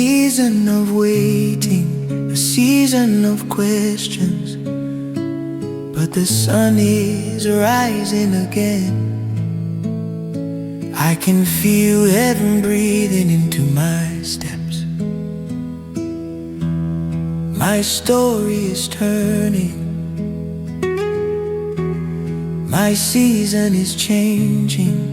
season of waiting, a season of questions, but the sun is rising again. I can feel heaven breathing into my steps. My story is turning, my season is changing.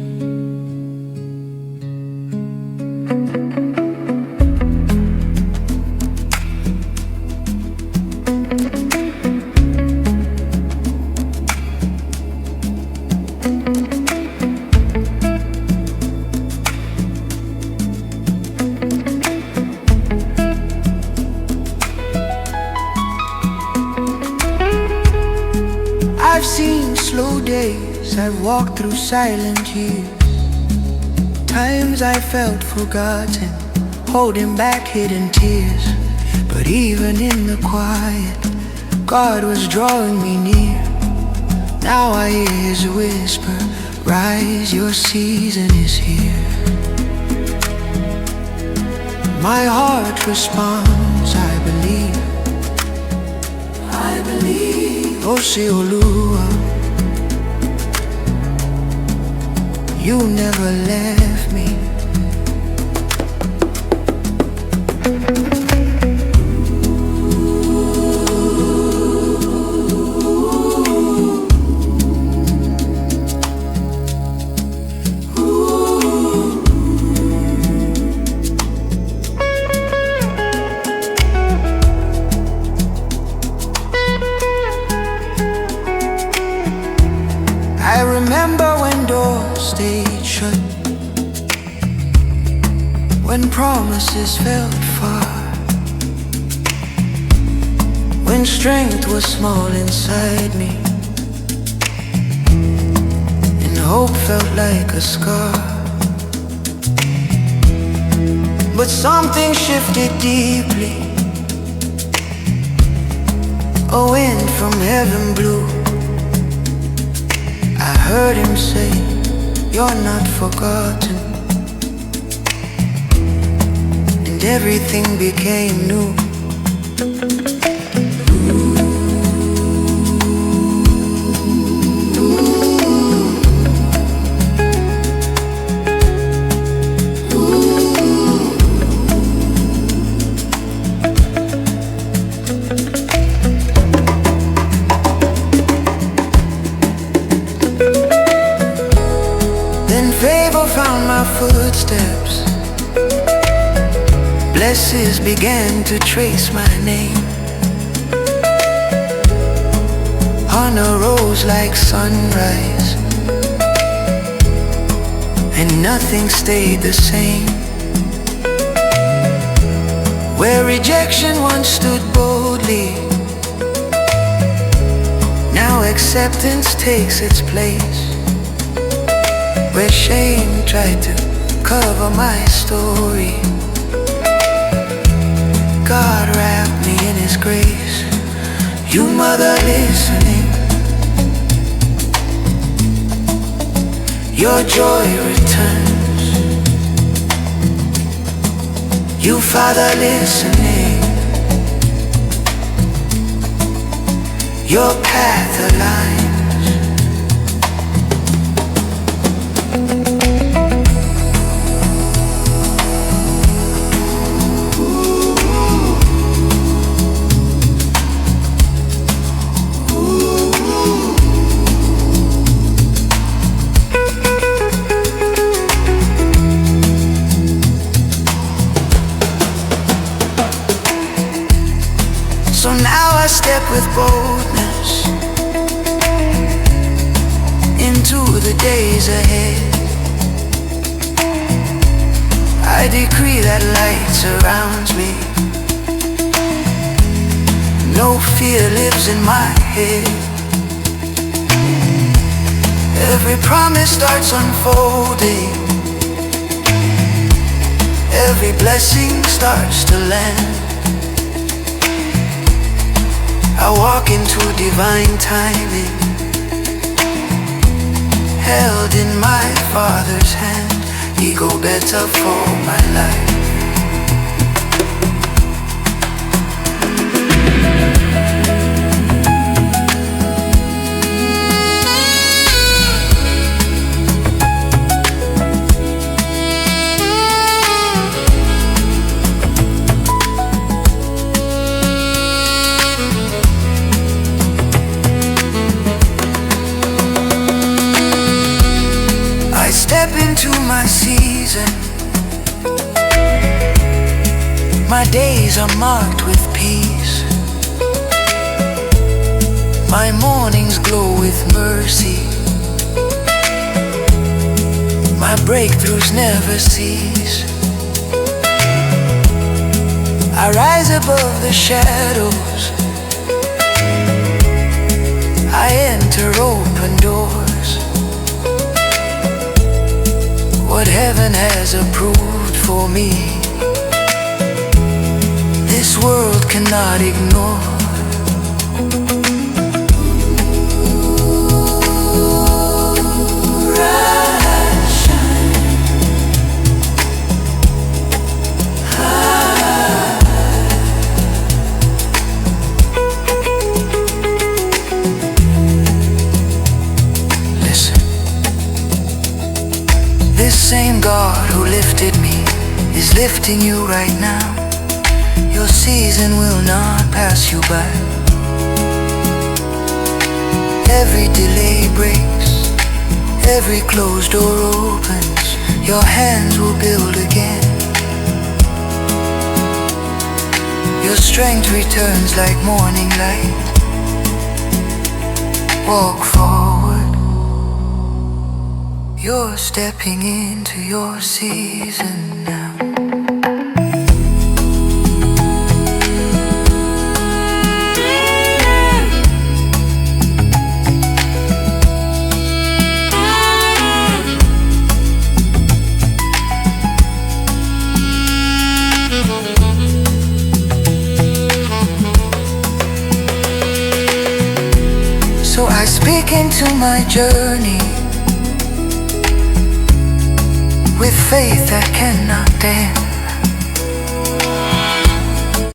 I've seen slow days, I've walked through silent years, times I felt forgotten, holding back hidden tears. But even in the quiet, God was drawing me near. Now I hear His whisper, rise, your season is here. My heart responds, I believe. I believe. Oh, say, Olúwa, you never left me. I remember when doors stayed shut, when promises felt far, when strength was small inside me, and hope felt like a scar. But something shifted deeply. A wind from heaven blew. I heard Him say, you're not forgotten. And everything became new. Then favor found my footsteps. Blessings began to trace my name. Honor rose like sunrise, and nothing stayed the same. Where rejection once stood boldly, now acceptance takes its place. Where shame tried to cover my story, God wrapped me in His grace. You mother listening, your joy returns. You father listening, your path aligns. So now I step with boldness into the days ahead. I decree that light surrounds me. No fear lives in my head. Every promise starts unfolding. Every blessing starts to land. I walk into divine timing, held in my Father's hand. He go better for my life. are marked with peace. My mornings glow with mercy. My breakthroughs never cease. I rise above the shadows. I enter open doors. What heaven has approved for me, this world cannot ignore. This same God who lifted me is lifting you right now. Your season will not pass you by. Every delay breaks, every closed door opens. Your hands will build again. Your strength returns like morning light. Walk forward. You're stepping into your season now. So I speak into my journey with faith that cannot dance.